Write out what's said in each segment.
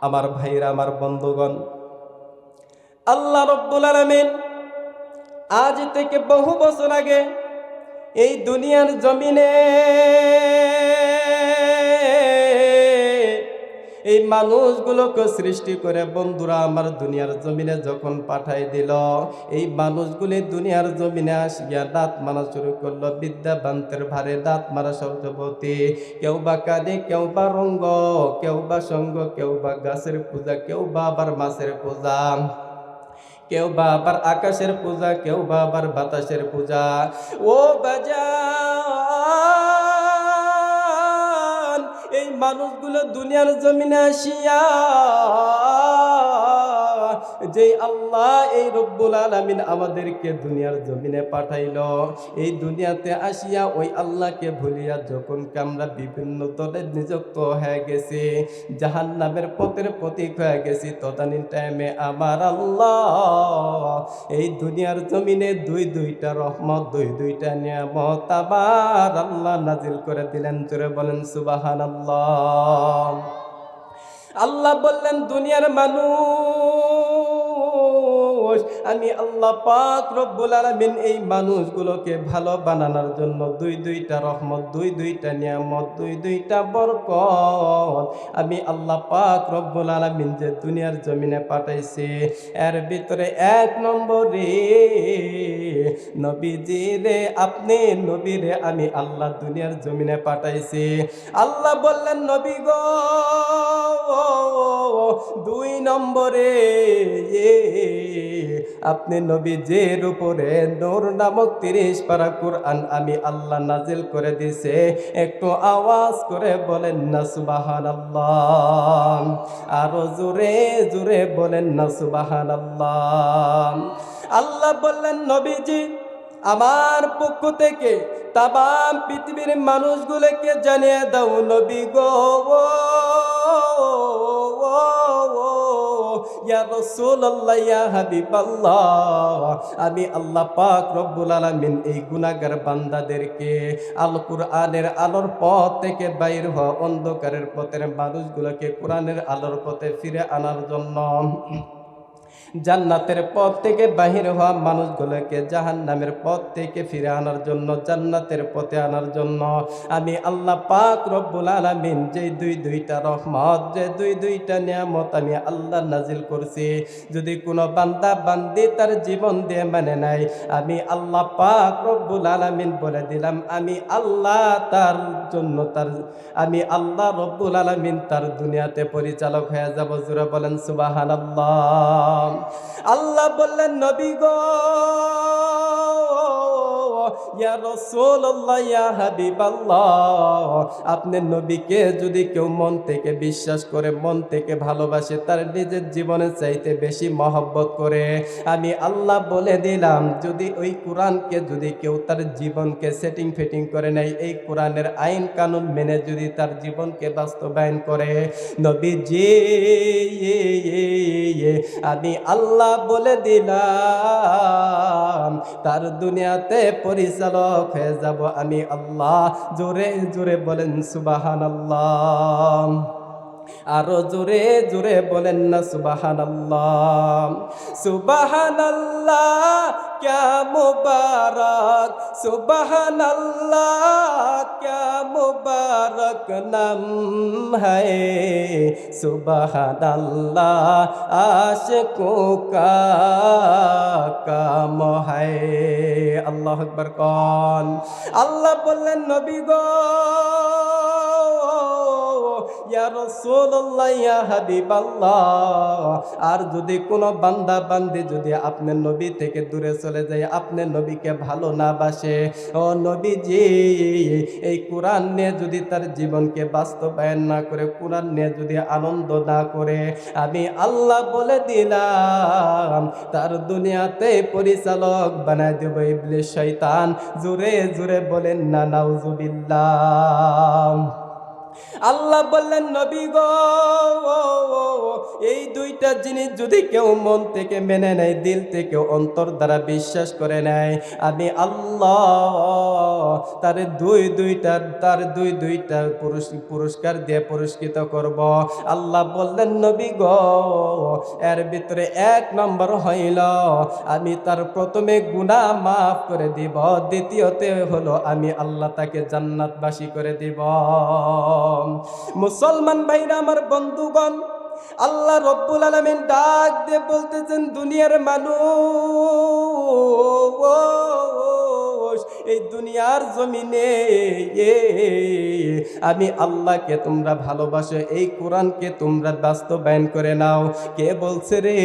আমার ভাইরা, আমার বন্ধুগণ, আল্লাহ রব্বুল আলামিন আজ থেকে বহু বছর আগে এই দুনিয়ার জমিনে এই মানুষগুলোকে সৃষ্টি করে বন্ধুরা আমার দুনিয়ার জমিনে যখন পাঠাই দিল, এই মানুষগুলি দুনিয়ার জমিনে আসিয়া দাঁত মারা শুরু করলো। বিদ্যাবান্তের ভারে দাঁত মারা শব্দপতি। কেউ বা কাঁদে, কেউ বা রঙ্গ, কেউ বা সঙ্গ, কেউ বা গাছের পূজা, কেউ বা আবার মাছের পূজা, কেউ বা আবার আকাশের পূজা, কেউ বা আবার বাতাসের পূজা। ও বাজান, এই মানুষগুলো দুনিয়ার জমিনে আসিয়া যে আল্লাহ এই রব্বুল আলামিন আমাদেরকে দুনিয়ার জমিনে পাঠাইলো, এই দুনিয়াতে আসিয়া ওই আল্লাহকে ভুলিয়া যখন আমরা বিভিন্ন দলে নিযুক্ত হয়ে গেছি, জাহান্নামের পথের প্রতীক হয়ে গেছি, তদানীন টাইমে আমার আল্লাহ এই দুনিয়ার জমিনে দুইটা রহমত, দুইটা নিয়ামত আবার আল্লাহ নাজিল করে দিলেন। জোরে বলেন সুবহানাল্লাহ। আল্লাহ বললেন, দুনিয়ার মানুষ, আমি আল্লাহ পাক রব্বুল আলামিন এই মানুষগুলোকে ভালো বানানোর জন্য দুইটা রহমত, দুইটা নিয়ামত, দুইটা বরকত আমি আল্লাহ পাক রব্বুল আলামিন যে দুনিয়ার জমিনে পাঠাইছি, এর ভিতরে এক নম্বরে নবীজি রে, আপনি নবী রে আমি আল্লাহ দুনিয়ার জমিনে পাঠাইছি। আল্লাহ বললেন, নবী গো, দুই নম্বরে আপনি নবীজির উপরে নূর নামক 30 পারা কুরআন আমি আল্লাহ নাজিল করে দিছে। একটু আওয়াজ করে বলেন না সুবহানাল্লাহ। আরো জোরে জোরে বলেন না সুবহানাল্লাহ। আল্লাহ বললেন, নবীজি আমার পক্ষ থেকে তামাম পৃথিবীর মানুষগুলোকে জানিয়ে দাও, নবী গো, ইয়া রাসূলুল্লাহ, ইয়া হাবিবাল্লাহ, আমি আল্লাহ পাক রব্বুল আলামিন এই গুনাহগার বান্দাদেরকে আল কুরআনের আলোর পথ থেকে বাইর হওয়া অন্ধকারের পথের মানুষগুলোকে কোরআনের আলোর পথে ফিরে আনার জন্য, জান্নাতের পথ থেকে বাহির হওয়া মানুষগুলোকে জাহান্নামের পথ থেকে ফিরে আনার জন্য, জান্নাতের পথে আনার জন্য আমি আল্লাহ পাক রব্বুল আলামিন যে দুইটা রহমত, যে দুইটা নিয়ামত আমি আল্লাহ নাজিল করছি। যদি কোনো বান্দা বান্দি তার জীবন দিয়ে মানে নাই, আমি আল্লাহ পাক রব্বুল আলামিন বলে দিলাম, আমি আল্লাহ তার জন্য আমি আল্লাহ রব্বুল আলামিন তার দুনিয়াতে পরিচালক হয়ে যাব। জোরে বলেন সুবহানাল্লাহ। আল্লাহ বললেন, নবী গো, ইয়া রাসূলুল্লাহ, ইয়া হাবিবাল্লাহ, আপনি নবীকে যদি কেউ মন থেকে বিশ্বাস করে, মন থেকে ভালোবাসে, তার নিজের জীবনের চাইতে বেশি মহব্বত করে, আমি আল্লাহ বলে দিলাম, যদি ওই কোরআনকে যদি কেউ তার জীবনকে সেটিং ফিটিং করে নেয়, এই কোরআনের আইন কানুন মেনে যদি তার জীবনকে বাস্তবায়ন করে, নবীজি আমি আল্লাহ বলে দিলাম তার দুনিয়াতে পরিচালক হয়ে যাব আমি আল্লাহ। জোরে জোরে বলেন সুবহানাল্লাহ। আরো জোরে জোরে বলেন না সুবহানাল্লাহ। সুবহানাল্লাহ क्या मुबारक, सुबहानल्लाह क्या मुबारक नाम है, सुबहानल्लाह आशिकों का काम है। अल्लाह अकबर। कौन? अल्लाह बोलें, नबी गो, ইয়া রাসূলুল্লাহ, ইয়া হাবিবাল্লাহ, আর যদি কোনো বান্দা বান্দি যদি আপনি নবী থেকে দূরে চলে যায়, আপনি নবীকে ভালো না বাসে, ও নবীজি এই কোরআন নিয়ে যদি তার জীবনকে বাস্তবায়ন না করে, কোরআন নিয়ে যদি আনন্দ না করে, আমি আল্লাহ বলে দিলাম তার দুনিয়াতে পরিচালক বানায় দেব ইবলিস শয়তান। জোরে জোরে বলেন না নাউজুবিল্লাহ। আল্লাহ বললেন, নবী গো, এই দুইটা জিনিস যদি কেউ মন থেকে মেনে নেয়, দিল থেকে অন্তর দ্বারা বিশ্বাস করে নেয়, আমি আল্লাহ তার দুই দুইটা পুরস্কার দিয়ে পুরস্কৃত করব। আল্লাহ বললেন, নবী গো, এর ভিতরে 1 নম্বর হইল আমি তার প্রথমে গুনাহ মাফ করে দিব, দ্বিতীয়তে হলো আমি আল্লাহ তাকে জান্নাতবাসী করে দিব। মুসলমান ভাইরা আমার, বন্ধুগণ, আল্লাহ রব্বুল আলামিন ডাক দিয়ে বলতেছেন, দুনিয়ার মানুষ, এই দুনিয়ার জমিনে আমি আল্লাহকে তোমরা ভালোবাসো, এই কোরআনকে তোমরা বাস্তবায়ন করে নাও। কে বলছে রে?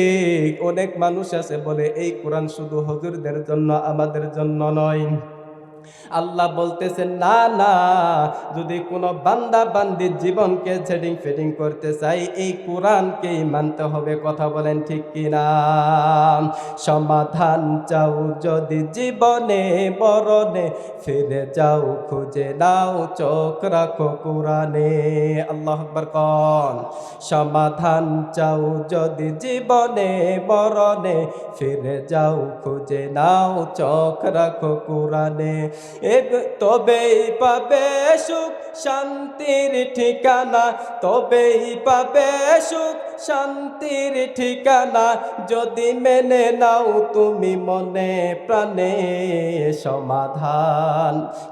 অনেক মানুষ আছে বলে এই কোরআন শুধু হুজুরদের জন্য, আমাদের জন্য নয়। আল্লাহ বলতেছেন, না না, যদি কোনো বান্দা বান্দির জীবনকে সেটিং ফিটিং করতে চাই, এই কোরআনকেই মানতে হবে। কথা বলেন ঠিক কিনা? সমাধান চাও যদি জীবনে মরণে, ফিরে যাও খুঁজে নাও, চোখ রাখো কোরআনে। আল্লাহু আকবার কোন। সমাধান চাও যদি জীবনে মরণে, ফিরে যাও খুঁজে নাও, চোখ রাখো কোরআনে। তবেই পাবে সুখ শান্তির ঠিকানা, তবেই পাবে সুখ শান্তির ঠিকানা, যদি মেনে নাও তুমি মনে প্রাণে।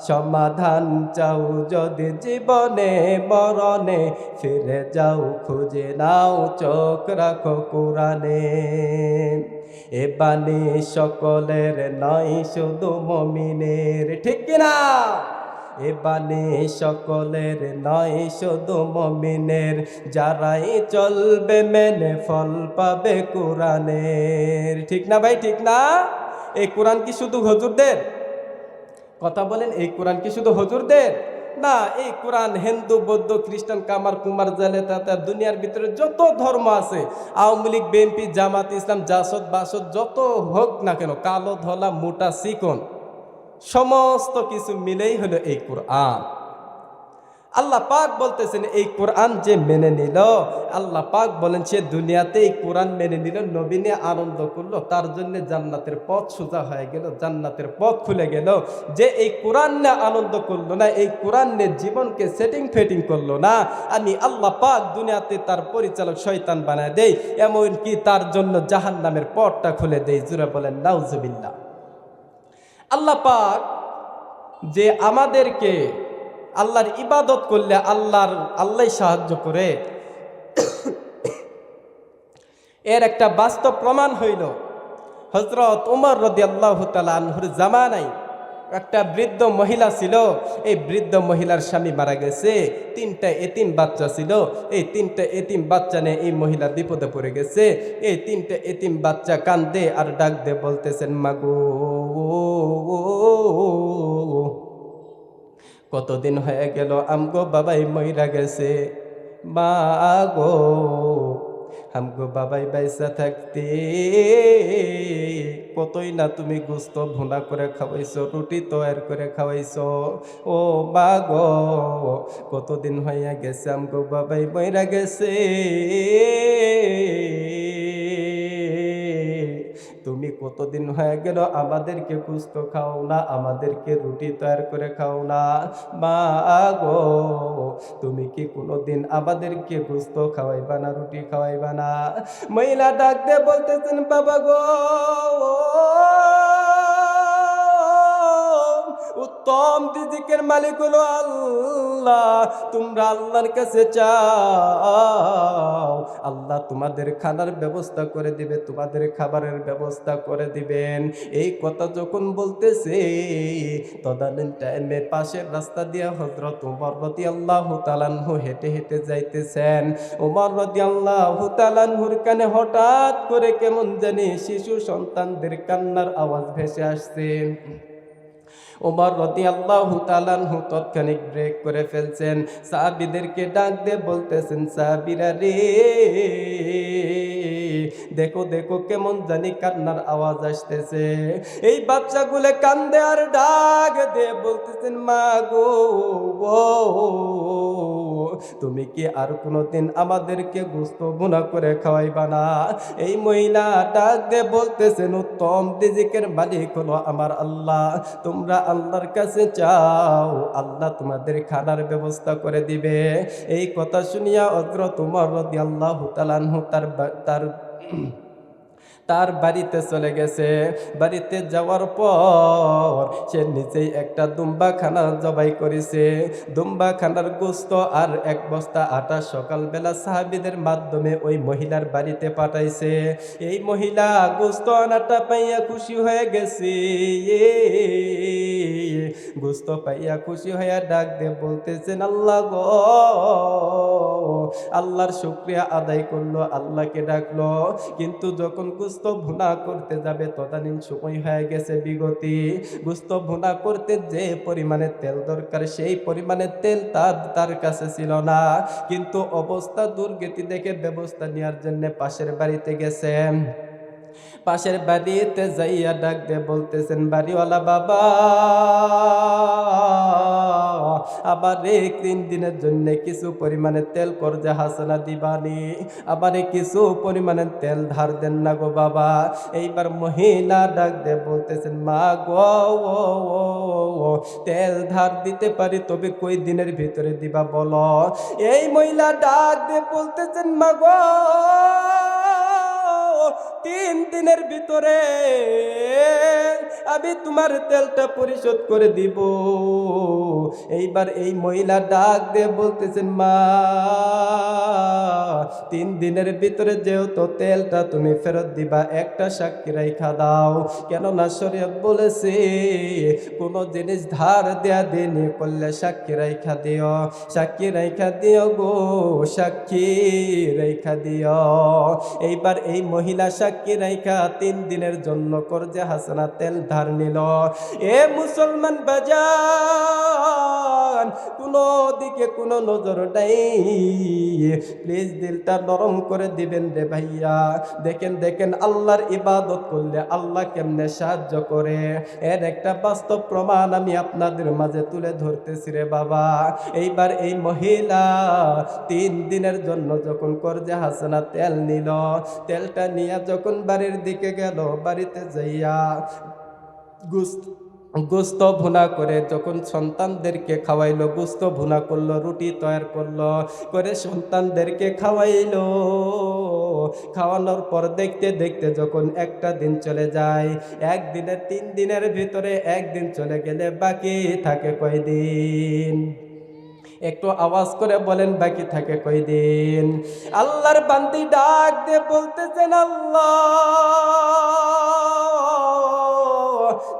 সমাধান চাও যদি জীবনে মরণে, ফিরে যাও খুঁজে নাও, চোখ রাখো কোরআনে। এ বাণী সকলের নয়, শুধু মুমিনের। ঠিক কিনা? এ বাণী সকলের নয়, শুধু মুমিনের, যারাই চলবে মেনে ফল পাবে কোরআনের। ঠিক না ভাই? ঠিক না? এই কোরআন কি শুধু হুজুরদের? কথা বলেন, এই কোরআন কি শুধু হুজুরদের? না, এই কোরআন হিন্দু, বৌদ্ধ, খ্রিস্টান, কামার, কুমার, জালে, তাতা, দুনিয়ার ভিতরে যত ধর্ম আছে, আওয়ামী লীগ, বিএনপি, জামাত ইসলাম, জাসদ বাসদ যত হোক না কেন, কালো ধলা মোটা চিকন, সমস্ত কিছু মিলেই হলো এই কোরআন। আল্লাহ পাক বলতেছেন, এই কোরআন যে মেনে নিল, আল্লাহ পাক বলেন সে দুনিয়াতে এই কোরআন মেনে নিল, নবী নিয়ে আনন্দ করলো, তার জন্য জান্নাতের পথ সোজা হয়ে গেল, জান্নাতের পথ খুলে গেল। যে এই কোরআন নিয়ে আনন্দ করলো না, এই কোরআন নিয়ে জীবনকে সেটিং ফেটিং করলো না, আমি আল্লাহ পাক দুনিয়াতে তার পরিচালক শয়তান বানায় দেই, এমনকি তার জন্য জাহান্নামের পথটা খুলে দেই। জুড়ে বলেন নাউজুবিল্লাহ। আল্লাহ পাক যে আমাদেরকে আল্লাহর ইবাদত করলে আল্লাহ সাহায্য করে, এর একটা বাস্তব প্রমাণ হইল হযরত ওমর রাদিয়াল্লাহু তাআলা আনহুর জামানায় একটা বৃদ্ধ মহিলা ছিল। এই বৃদ্ধ মহিলার স্বামী মারা গেছে, 3টা এতিম বাচ্চা ছিল। এই 3টা এতিম বাচ্চা নিয়ে এই মহিলা বিপদে পড়ে গেছে। এই 3টা এতিম বাচ্চা কান্দে আর ডাক দিয়ে বলতেছেন, মাগো, কতদিন হয়ে গেল আমগো বাবাই মইরা গেছে, মা গো, আমগো বাবাই বাইসা থাকতে কতই না তুমি গোস্ত ভুনা করে খাওয়াইছো, রুটি তৈয়ার করে খাওয়াইছো। ও মা গো, কতদিন হইয়া গেছে আমগো বাবাই মইরা গেছে, তুমি কতদিন হয়ে গেল আমাদেরকে গোস্ত খাও না, আমাদেরকে রুটি তৈয়ার করে খাও না। মা গো, তুমি কি কোনোদিন আমাদেরকে গোস্ত খাওয়াইবা না, রুটি খাওয়াইবা না? মহিলা ডাক দিয়ে বলতেছেন, বাবা গো, উত্তম রিজিকের মালিক হলো আল্লাহ, তোমরা আল্লাহর কাছে চাও, আল্লাহ তোমাদের খানার ব্যবস্থা করে দিবে, তোমাদের খাবারের ব্যবস্থা করে দিবেন। এই কথা যখন বলতেছে, তদানীন টাইমে পাশের রাস্তা দিয়ে হযরত ওমর রাদিয়াল্লাহু তাআলা আনহু হেঁটে হেঁটে যাইতেছেন। ওমর রাদিয়াল্লাহু তাআলা আনহুর কানে হঠাৎ করে কেমন জানি শিশু সন্তানদের কান্নার আওয়াজ ভেসে আসছে। ওমর রাদিয়াল্লাহু তাআলা আনহু তৎক্ষণিক ব্রেক করে ফেলছেন, সাহাবীদেরকে ডাক দিয়ে বলতেছেন, সাহাবীরা রে, দেখো দেখো কেমন জানি কান্নার আওয়াজ আসতেছে। এই বাচ্চাগুলো কান্দে আর ডাক দিয়ে বলতেছেন, মা গো, তুমি কি আর কোনোদিন আমাদেরকে গোস্ত ভুনা করে খাওয়াইবা না? এই মহিলা ডাক দিয়ে বলতেছেন, উত্তম রিজিকের মালিক হলো আমার আল্লাহ, তোমরা আল্লাহর কাছে চাও, আল্লাহ তোমাদের খানার ব্যবস্থা করে দিবে। এই কথা শুনিয়া হযরত ওমর রাদিয়াল্লাহু তাআলা আনহু তার তার বাড়িতে চলে গেছে। বাড়িতে যাওয়ার পর সে নিজেই একটা দুম্বাখানা জবাই করেছে। দুম্বাখানার গোস্ত আর এক বস্তা আটা সকালবেলা সাহাবীদের মাধ্যমে ওই মহিলার বাড়িতে পাঠাইছে। এই মহিলা গোস্ত আনাটা পাইয়া খুশি হয়ে গেছে। গোস্ত পাইয়া খুশি হইয়া ডাক দিয়ে বলতেছেন, আল্লাহ গো, আল্লাহর শুকরিয়া আদায় করলো, আল্লাহকে ডাকলো। কিন্তু যখন গোস্ত ভুনা করতে যাবে তদানীন সময় হয়ে গেছে বিগতি। গোস্ত ভুনা করতে যে পরিমাণে তেল দরকার সেই পরিমাণে তেল তার কাছে ছিল না। কিন্তু অবস্থা দুর্গতি দেখে ব্যবস্থা নেওয়ার জন্য পাশের বাড়িতে গেছেন। পাশের বাড়িতে যাইয়া ডাক দিয়ে বলতেছেন, বাড়িওয়ালা বাবা, আবার 3 দিনের জন্য কিছু পরিমাণে তেল কর্জে হাসানা দিবানি, আবার কিছু পরিমাণে তেল ধার দেন না গো বাবা। এইবার মহিলা ডাক দিয়ে বলতেছেন, মা গো, তেল ধার দিতে পারি, তবে কই দিনের ভিতরে দিবা বলো। এই মহিলা ডাক দিয়ে বলতেছেন, মা গো, 3 দিনের ভিতরে আমি তোমার তেলটা পরিশোধ করে দিব। এইবার এই মহিলা ডাক দিয়ে বলতেছেন, মা, 3 দিনের ভিতরে যেহেতু তেলটা তুমি ফেরত দিবা, একটা সাক্ষী রাইখা দাও। কেননা শরীয়ত বলেছে কোন জিনিস ধার দেয়া দেনি করলে সাক্ষী রাইখা দিও, সাক্ষী রাইখা দিও গো, সাক্ষী রাইখা দিও। এইবার এই মহিলা সাক্ষী রাইখা 3 দিনের জন্য কর্জে হাসানা তেল ধার নিল। এ মুসলমান বাজান, কোনো দিকে কোনো নজর নাই, প্লিজ দিলটা নরম করে দিবেন রে ভাইয়া। দেখেন আল্লাহর ইবাদত করলে আল্লাহ কেমনে সাহায্য করে, এর একটা বাস্তব প্রমাণ আমি আপনাদের মাঝে তুলে ধরতেছি রে বাবা। এইবার এই মহিলা 3 দিনের জন্য যখন কর্জে হাসানা তেল নিল, তেলটা নিয়ে যখন বাড়ির দিকে গেল, বাড়িতে যাইয়া গোস্ত ভুনা করে যখন সন্তানদেরকে খাওয়াইলো, গোস্ত ভুনা করলো, রুটি তৈরি করলো, করে সন্তানদেরকে খাওয়াইলো। খাওয়ানোর পর দেখতে দেখতে যখন একটা দিন চলে যায়, একদিনে 3 দিনের ভিতরে একদিন চলে গেলে বাকি থাকে কয়দিন? একটু আওয়াজ করে বলেন, বাকি থাকে কয়দিন? আল্লাহর বান্দি ডাক দিয়ে বলতেছেন, আল্লাহ,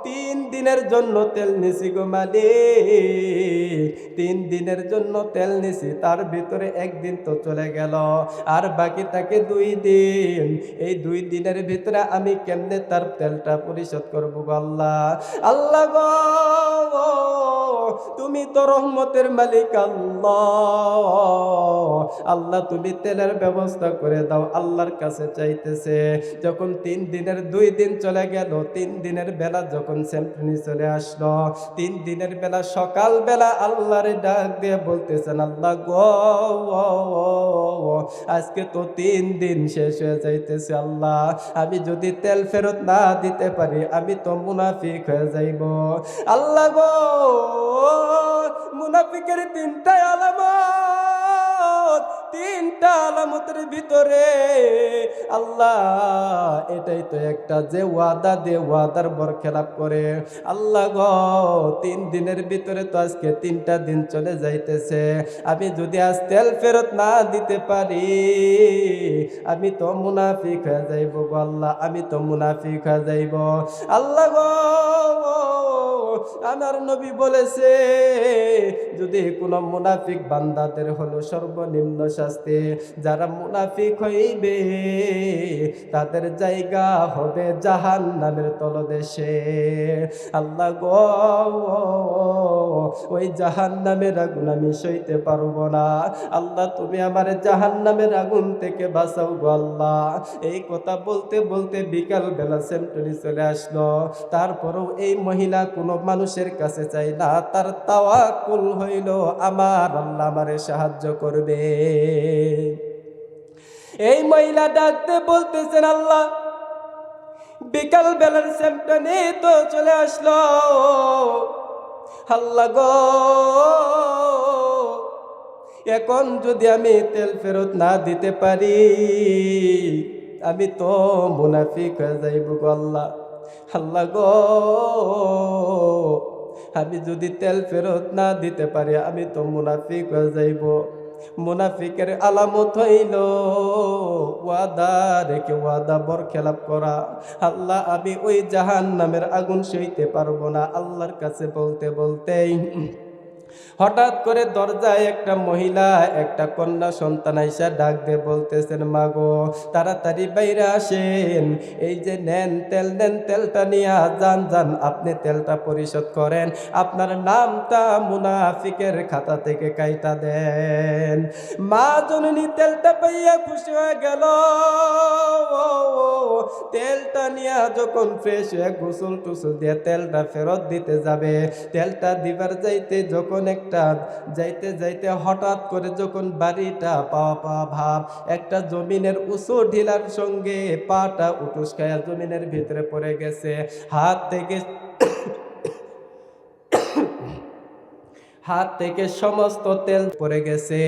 3 দিনের জন্য তেল নিছি গো মালিক, 3 দিনের জন্য তেল নিছি, তার ভিতরে একদিন তো চলে গেল, আর বাকি থাকে 2 দিন। এই 2 দিনের ভিতরে আমি কেমনে তার তেলটা পরিশোধ করবো গো আল্লাহ? আল্লাহ গো, তুমি তো রহমতের মালিক আল্লাহ, তুমি তেলের ব্যবস্থা করে দাও। আল্লাহর কাছে চাইতেছে। যখন 3 দিনের 2 দিন চলে গেল, 3 দিনের বেলা যখন সেমটনি চলে আসলো, 3 দিনের বেলা সকাল বেলা আল্লাহর ডাক দিয়ে বলতেছেন, আল্লাহ গো, আজকে তো 3 দিন শেষ হয়ে যাইতেছে। আল্লাহ, আমি যদি তেল ফেরত না দিতে পারি আমি তো মুনাফিক হয়ে যাইব। আল্লাহ গো, মুনাফিকের 3টা আলামত, 3টা আলামতের ভিতরে আল্লাহ এটাই তো একটা, যে ওয়াদা দে ওয়াদার বরখেলাপ করে। আল্লাহ গো, 3 দিনের ভিতরে তো আজকে 3টা দিন চলে যাইতেছে, আমি যদি আজ তেল ফেরত না দিতে পারি আমি তো মুনাফিক হয়ে যাইব গো আল্লাহ, আমি তো মুনাফিক হয়ে যাইব। আল্লাহ গো, আমার নবী বলেছে, যদি কোনো মুনাফিক বান্দাদের হলো সর্বনিম্ন শাস্তি, যারা মুনাফিক হইবে তাদের জায়গা হবে জাহান্নামের তলদেশে। আল্লাহ গো, ওই জাহান্নামের আগুন আমি সইতে পারবো না। আল্লাহ, তুমি আমার জাহান্নামের আগুন থেকে বাঁচাও গো আল্লাহ। এই কথা বলতে বলতে বিকাল বেলা সেমটনি চলে আসলো। তারপরেও এই মহিলা কোনো মানুষের কাছে চাই না, তার তাওয়াক্কুল হইল আমার আল্লাহ আমারে সাহায্য করবে। এই মহিলা ডাকতে বলতেছেন, আল্লাহ বিকাল বেলার শ্যামটা নিয়ে তো চলে আসলো, আল্লাহ গো এখন যদি আমি তেল ফেরত না দিতে পারি আমি তো মুনাফিক হয়ে যাইব গো আল্লাহ। আল্লাহ গো আমি যদি তেল ফেরত না দিতে পারি আমি তো মুনাফিক হয়ে যাইব। মুনাফিকের আলামত হইল ওয়াদা রেখে ওয়াদা বরখেলাপ করা। আল্লাহ আমি ওই জাহান্নামের আগুন সইতে পারবো না। আল্লাহর কাছে বলতে বলতেই হঠাৎ করে দরজায় একটা মহিলা একটা কন্যা সন্তান আইসা ডাক দিয়ে বলতেছেন, মাগো তাড়াতাড়ি বাইরে আসেন, এই যে নেন তেল, নেন তেলটা নিয়ে যান, যান আপনি তেলটা পরিশোধ করেন, আপনার নামটা মুনাফিকের খাতা থেকে কাইটা দেন। মা জননী তেলটা পাইয়া খুশি হয়ে গেল। তেলটা নিয়ে যখন ফ্রেশ হয়ে গোসল টুসল দিয়ে তেলটা ফেরত দিতে যাবে, তেলটা দিবার যাইতে যখন একটা যাইতে যাইতে হঠাৎ করে যখন বাড়িটা পাওয়া পাওয়া ভাব, একটা জমিনের উঁচু ঢিলার সঙ্গে পাটা উঠুস খায়া জমিনের ভিতরে পড়ে গেছে। হাত থেকে সমস্ত তেল পড়ে গেছে।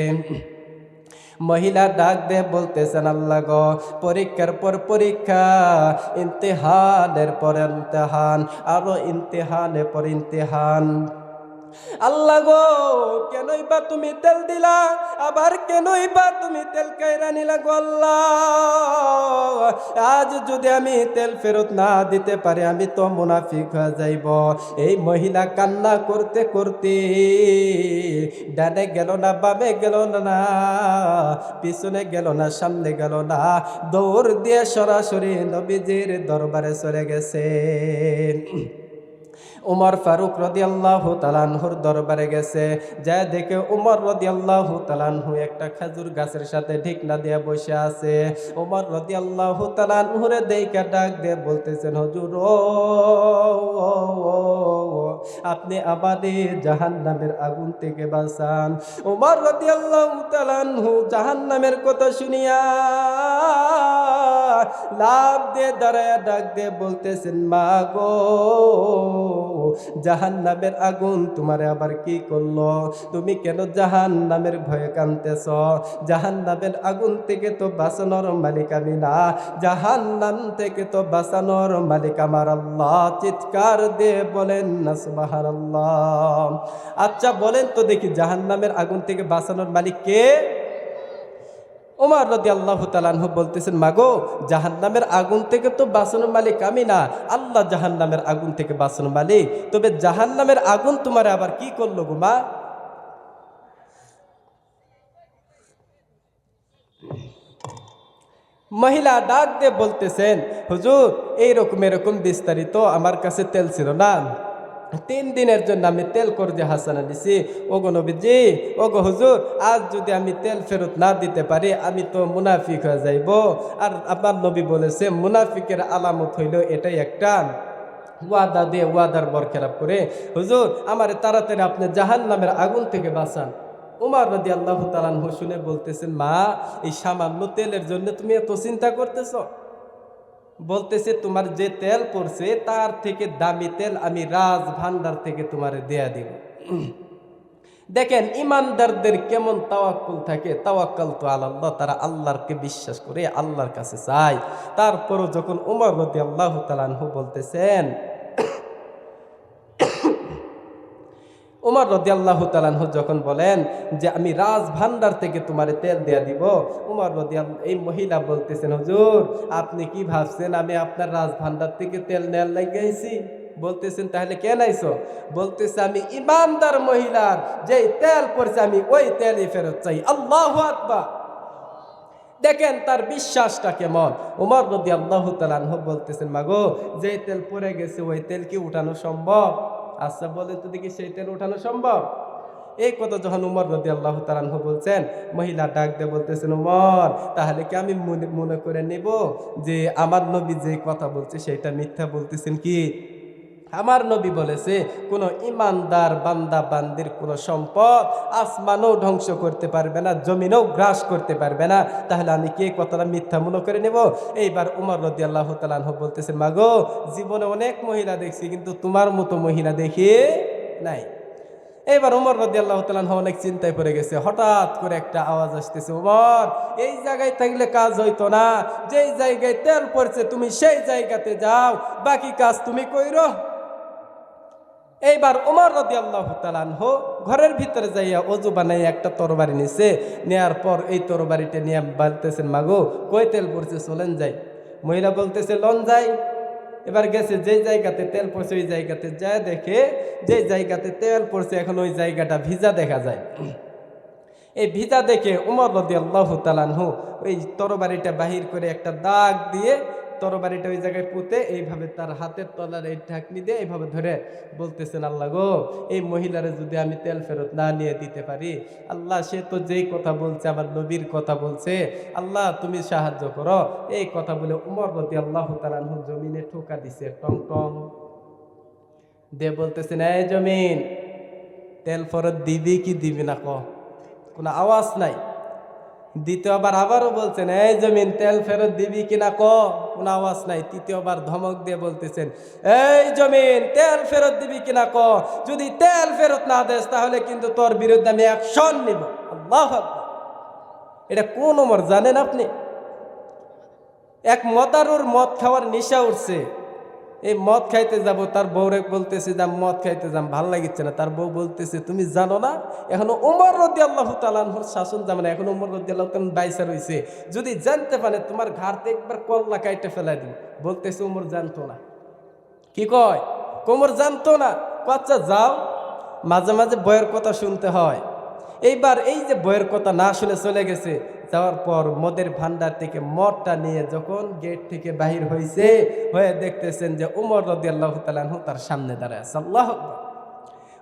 মহিলা ডাক দিয়ে বলতেছেন, আল্লাহ গো পরীক্ষার পর পরীক্ষা, ইমতিহানের পর ইমতিহান, আরো ইমতিহানের পর ইমতিহান। আল্লাহ গো কেনই বা তুমি তেল দিলা, আবার কেনই বা তুমি তেল কাইরা নিলা গো আল্লাহ। আজ যদি আমি তেল ফেরত না দিতে পারি আমি তো মুনাফিক হয়ে যাইব। এই মহিলা কান্না করতে করতে ডানে গেল না, বামে গেল না, পিছনে গেল না, সামনে গেল না, দৌড় দিয়ে সরাসরি নবীজির দরবারে চলে গেছে। উমর ফারুক রাদিয়াল্লাহু তাআলা আনহুর দরবারে গেছে। যা দেখে উমর রাদিয়াল্লাহু তাআলা আনহু একটা খেজুর গাছের সাথে ঢিকনা দিয়ে বসে আছে। উমর রাদিয়াল্লাহু তাআলা আনহুরে দেখে ডাক দিয়ে বলতেছেন, হুজুর আপনি আমাদের জাহান্নামের আগুন থেকে বাঁচান। উমর রাদিয়াল্লাহু তাআলা আনহু জাহান্নামের কথা শুনিয়া লাভ দিয়ে দাঁড়ায়া ডাক দিয়ে বলতেছেন, মা গো জাহান্নামের আগুন তোমারে আবার কি করলো? তুমি কেন জাহান্নামের ভয়ে কাঁদতেছ? জাহান্নামের আগুন থেকে তো বাঁচানোর মালিক আমি না, জাহান্নাম থেকে তো বাঁচানোর মালিক আমার আল্লাহ। চিৎকার দিয়ে বলেন না সুবহানাল্লাহ। আচ্ছা বলেন তো দেখি জাহান্নামের আগুন থেকে বাঁচানোর মালিক কে? ওমর রাদিয়াল্লাহু তাআলা আনহু বলতেছেন, মাগো জাহান্নামের আগুন থেকে তো বাঁচানোর মালিক আমি না, আল্লাহ জাহান্নামের আগুন থেকে বাঁচানোর মালিক। তবে জাহান্নামের আগুন তোমারে আবার কি করলো গো মা? মহিলা ডাক দিয়ে বলতেছেন, হুজুর এইরকম এরকম বিস্তারিত আমার কাছে তেল ছিল না, 3 দিনের জন্য আমি তেল কর্জে হাসানা দিছি। ওগো নবীজি, ওগো হুজুর আজ যদি আমি তেল ফেরত না দিতে পারি আমি তো মুনাফিক হয়ে যাইব। আর আপনার নবী বলেছে মুনাফিকের আলামত হইল এটাই একটা, ওয়াদা দিয়ে ওয়াদার বরখেলাপ করে। হুজুর আমারে তাড়াতাড়ি আপনি জাহান্নামের আগুন থেকে বাঁচান। উমর রাদিয়াল্লাহু তাআলা আনহু শুনে বলতেছেন, মা এই সামান্য তেলের জন্য তুমি এত চিন্তা করতেছ? বলতেছে তোমার যে তেল পড়ছে তার থেকে দামি তেল আমি রাজ ভান্ডার থেকে তোমারে দেয়া দিব। দেখেন ইমানদারদের কেমন তাওয়াক্কুল থাকে। তাওয়াক্কালতু আলাল্লাহ, তারা আল্লাহকে বিশ্বাস করে আল্লাহর কাছে চায়। তারপরও যখন উমর রাদিয়াল্লাহু তাআলা আনহু বলতেছেন, উমর রাদিয়াল্লাহু তাআলা আনহু যখন বলেন যে আমি রাজ ভান্ডার থেকে তোমারে তেল দেয়া দিব, উমর রাদিয়াল্লাহু, এই মহিলা বলতেছেন, হুজুর আপনি কি ভাবছেন আমি আপনার রাজ ভান্ডার থেকে তেল নেয়ার লাগি আইছি? বলতেছেন তাহলে কেন আইছো? বলতেছে আমি ইমানদার মহিলার যেই তেল পড়ছে আমি ওই তেলই ফেরত চাই। আল্লাহু আকবার। দেখেন তার বিশ্বাসটা কেমন। উমর রাদিয়াল্লাহু তাআলা আনহু বলতেছেন, মাগো যেই তেল পড়ে গেছে ওই তেল কি উঠানো সম্ভব? আচ্ছা বলে তো দেখি সেই তেল উঠানো সম্ভব? এই কথা যখন উমর রাদিয়াল্লাহু তাআলা আনহু বলছেন, মহিলা ডাক দিয়ে বলতেছেন, উমর তাহলে কি আমি মনে করে নেব যে আমার নবী যে কথা বলছে সেটা মিথ্যা বলতেছেন কি? আমার নবী বলেছে, কোনো ইমানদার বান্দা বান্দির কোনো সম্পদ আসমানও ধ্বংস করতে পারবে না, জমিনও গ্রাস করতে পারবে না। তাহলে আমি কি কথাটা মিথ্যা মনে করে নেব? এইবার উমর রাদিয়াল্লাহু তাআলা আনহু বলতেছে, মাগো, জীবনে অনেক মহিলা দেখছি, কিন্তু তোমার মতো মহিলা দেখি নাই। এইবার উমর রাদিয়াল্লাহু তাআলা আনহু অনেক চিন্তায় পড়ে গেছে। হঠাৎ করে একটা আওয়াজ আসতেছে, উমর, এই জায়গায় থাকলে কাজ হইতো না, যেই জায়গায় তেল পড়ছে তুমি সেই জায়গাতে যাও, বাকি কাজ তুমি কইরো। এইবার উমর রাদিয়াল্লাহু তাআলা আনহু ঘরের ভিতরে যাইয়া ওযু বানাইয়া একটা তরবারি নিছে। নেয়ার পর এই তরবারিটা নিয়ে বলতেছেন, মাগো, কই তেল পড়ছে, চলেন যাই। মহিলা বলতেছে, লন যাই। এবার গেছে, যেই জায়গাতে তেল পড়ছে ওই জায়গাতে যায়, দেখে যে জায়গাতে তেল পড়ছে এখন ওই জায়গাটা ভিজা দেখা যায়। এই ভিজা দেখে উমর রাদিয়াল্লাহু তাআলা আনহু ওই তরবারিটা বাহির করে একটা দাগ দিয়ে তরবারিটা ওই জায়গায় পুঁতে এইভাবে তার হাতের তলার এই ঢাকনি দিয়ে এইভাবে ধরে বলতেছেন, আল্লাহ গো, এই মহিলারে যদি আমি তেল ফেরত না নিয়ে দিতে পারি, আল্লাহ, সে তো যেই কথা বলছে আমার নবীর কথা বলছে, আল্লাহ তুমি সাহায্য করো। এই কথা বলে উমর রাদিয়াল্লাহু তাআলা আনহু জমিনে ঠোকা দিছে, টং টং দিয়ে বলতেছেন, এই জমিন, তেল ফেরত দিবি কি দিবি না, কোনো আওয়াজ নাই। দ্বিতীয়বার আবারও বলছেন, এই জমিন, তেল ফেরত দিবি কিনা, কোনো আওয়াজ নাই। তৃতীয়বার ধমক দিয়ে বলতেছেন, এই জমিন, তেল ফেরত দিবি কিনা, যদি তেল ফেরত না দেস তাহলে কিন্তু তোর বিরুদ্ধে আমি অ্যাকশন নিব। আল্লাহু আকবার। এটা কোন ওমর জানেন আপনি? এক মদারুর মদ খাওয়ার নেশা উঠছে, এই মদ খাইতে যাব, তার বউরে বলতেছে যে মদ খাইতে যাম, ভাল লাগিচ্ছে না। তার বউ বলতেছে, তুমি জানো না এখনো উমর রাদিয়াল্লাহু তাআলা আনহুর শাসন জামানা, এখনো উমর রাদিয়াল্লাহু তাআলা বাইসা রইছে, যদি জানতে পারে তোমার ঘাড়তে একবার কল্লা কাইটে ফেলাই দিব। বলতেছে, উমর জানতো না। কি কয়? উমর জানতো না। আচ্ছা যাও, মাঝে মাঝে বইয়ের কথা শুনতে হয়। এইবার এই যে বইয়ের কথা না শুনে চলে গেছে, যাওয়ার পর মদের ভান্ডার থেকে মদটা নিয়ে যখন গেট থেকে বাহির হয়েছে, হয়ে দেখতেছেন যে উমর রাদিয়াল্লাহু তাআলা আনহু তার সামনে দাঁড়ায় আছে। আল্লাহু আকবার।